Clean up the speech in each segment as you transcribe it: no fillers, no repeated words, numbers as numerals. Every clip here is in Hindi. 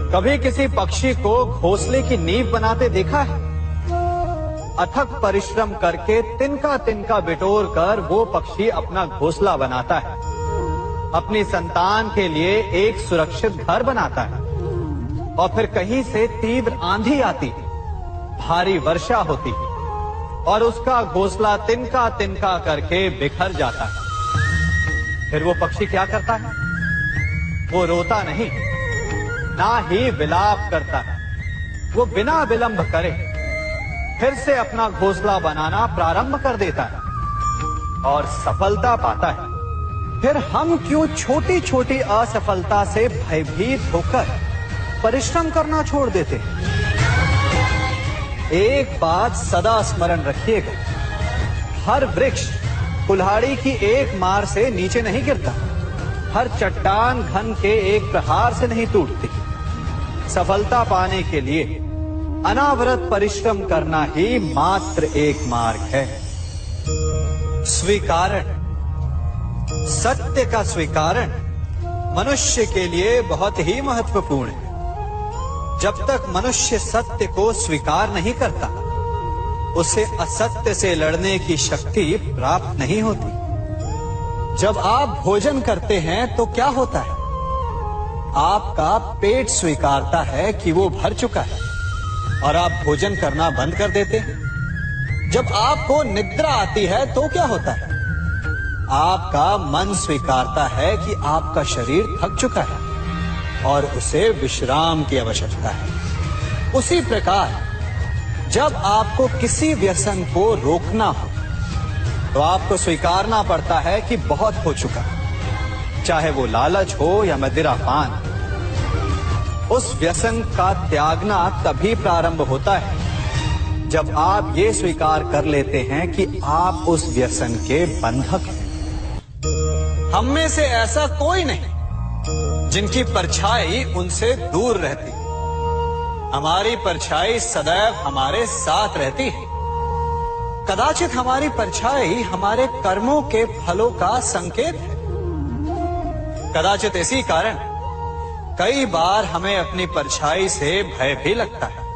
कभी किसी पक्षी को घोंसले की नींव बनाते देखा है? अथक परिश्रम करके तिनका तिनका बिटोर कर वो पक्षी अपना घोंसला बनाता है, अपनी संतान के लिए एक सुरक्षित घर बनाता है। और फिर कहीं से तीव्र आंधी आती, भारी वर्षा होती और उसका घोंसला तिनका तिनका करके बिखर जाता है। फिर वो पक्षी क्या करता है? वो रोता नहीं, ना ही विलाप करता है। वो बिना विलंब करे फिर से अपना घोंसला बनाना प्रारंभ कर देता है और सफलता पाता है। फिर हम क्यों छोटी छोटी असफलता से भयभीत होकर परिश्रम करना छोड़ देते हैं? एक बात सदा स्मरण रखिएगा, हर वृक्ष कुल्हाड़ी की एक मार से नीचे नहीं गिरता, हर चट्टान घन के एक प्रहार से नहीं टूटती। सफलता पाने के लिए अनावरत परिश्रम करना ही मात्र एक मार्ग है। स्वीकारण, सत्य का स्वीकारण मनुष्य के लिए बहुत ही महत्वपूर्ण है। जब तक मनुष्य सत्य को स्वीकार नहीं करता, उसे असत्य से लड़ने की शक्ति प्राप्त नहीं होती। जब आप भोजन करते हैं तो क्या होता है? आपका पेट स्वीकारता है कि वो भर चुका है और आप भोजन करना बंद कर देते हैं। जब आपको निद्रा आती है तो क्या होता है? आपका मन स्वीकारता है कि आपका शरीर थक चुका है और उसे विश्राम की आवश्यकता है। उसी प्रकार जब आपको किसी व्यसन को रोकना हो तो आपको स्वीकारना पड़ता है कि बहुत हो चुका, चाहे वो लालच हो या मदिरापान। उस व्यसन का त्यागना तभी प्रारंभ होता है जब आप ये स्वीकार कर लेते हैं कि आप उस व्यसन के बंधक हैं। हम में से ऐसा कोई नहीं जिनकी परछाई उनसे दूर रहती। हमारी परछाई सदैव हमारे साथ रहती है। कदाचित हमारी परछाई हमारे कर्मों के फलों का संकेत है। कदाचित इसी कारण कई बार हमें अपनी परछाई से भय भी लगता है,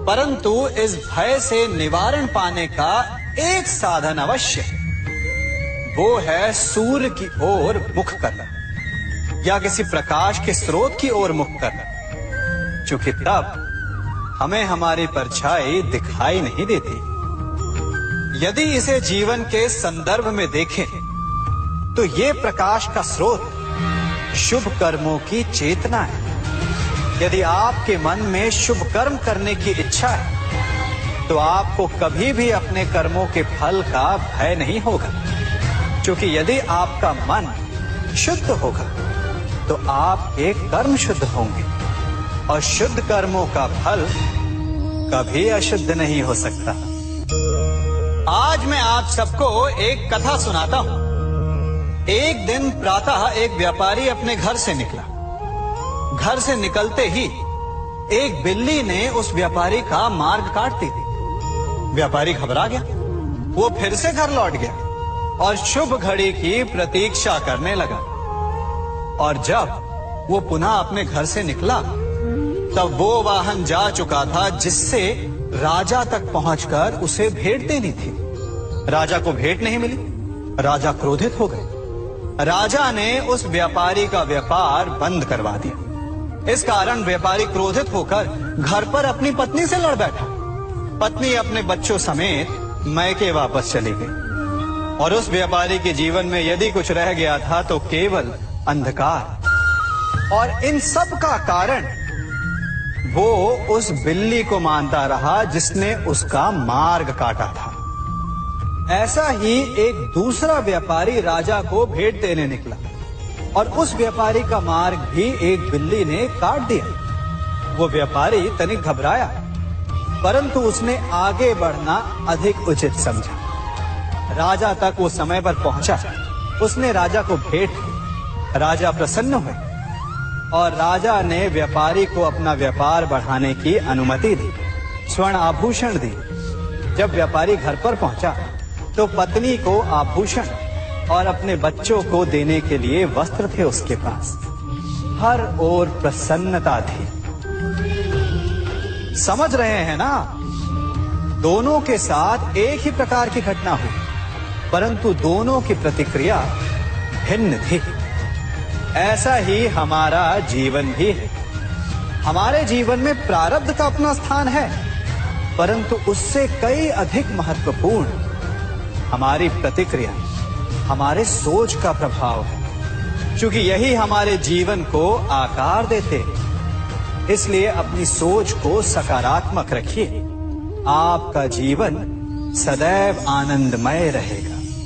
परंतु इस भय से निवारण पाने का एक साधन अवश्य है। वो है सूर्य की ओर मुख करना या किसी प्रकाश के स्रोत की ओर मुख करना, क्योंकि तब हमें हमारी परछाई दिखाई नहीं देती। यदि इसे जीवन के संदर्भ में देखें तो ये प्रकाश का स्रोत शुभ कर्मों की चेतना है। यदि आपके मन में शुभ कर्म करने की इच्छा है तो आपको कभी भी अपने कर्मों के फल का भय नहीं होगा, क्योंकि यदि आपका मन शुद्ध होगा तो आपके कर्म शुद्ध होंगे और शुद्ध कर्मों का फल कभी अशुद्ध नहीं हो सकता। आज मैं आप सबको एक कथा सुनाता हूं। एक दिन प्रातः एक व्यापारी अपने घर से निकला। घर से निकलते ही एक बिल्ली ने उस व्यापारी का मार्ग काट दी। व्यापारी घबरा गया। वो फिर से घर लौट गया और शुभ घड़ी की प्रतीक्षा करने लगा। और जब वो पुनः अपने घर से निकला तब वो वाहन जा चुका था जिससे राजा तक पहुंचकर उसे भेंट देनी थी। राजा को भेंट नहीं मिली। राजा क्रोधित हो गए। राजा ने उस व्यापारी का व्यापार बंद करवा दिया। इस कारण व्यापारी क्रोधित होकर घर पर अपनी पत्नी से लड़ बैठा। पत्नी अपने बच्चों समेत मैके वापस चली गई और उस व्यापारी के जीवन में यदि कुछ रह गया था तो केवल अंधकार। और इन सब का कारण वो उस बिल्ली को मानता रहा जिसने उसका मार्ग काटा था। ऐसा ही एक दूसरा व्यापारी राजा को भेंट देने निकला और उस व्यापारी का मार्ग भी एक बिल्ली ने काट दिया। वो व्यापारी तनिक घबराया, परंतु उसने आगे बढ़ना अधिक उचित समझा। राजा तक वो समय पर पहुंचा। उसने राजा को भेंट की। राजा प्रसन्न हुए और राजा ने व्यापारी को अपना व्यापार बढ़ाने की अनुमति दी, स्वर्ण आभूषण दी। जब व्यापारी घर पर पहुंचा तो पत्नी को आभूषण और अपने बच्चों को देने के लिए वस्त्र थे उसके पास। हर ओर प्रसन्नता थी। समझ रहे हैं ना? दोनों के साथ एक ही प्रकार की घटना हुई, परंतु दोनों की प्रतिक्रिया भिन्न थी। ऐसा ही हमारा जीवन भी है। हमारे जीवन में प्रारब्ध का अपना स्थान है, परंतु उससे कई अधिक महत्वपूर्ण हमारी प्रतिक्रिया, हमारे सोच का प्रभाव है। क्योंकि यही हमारे जीवन को आकार देते हैं। इसलिए अपनी सोच को सकारात्मक रखिए। आपका जीवन सदैव आनंदमय रहेगा।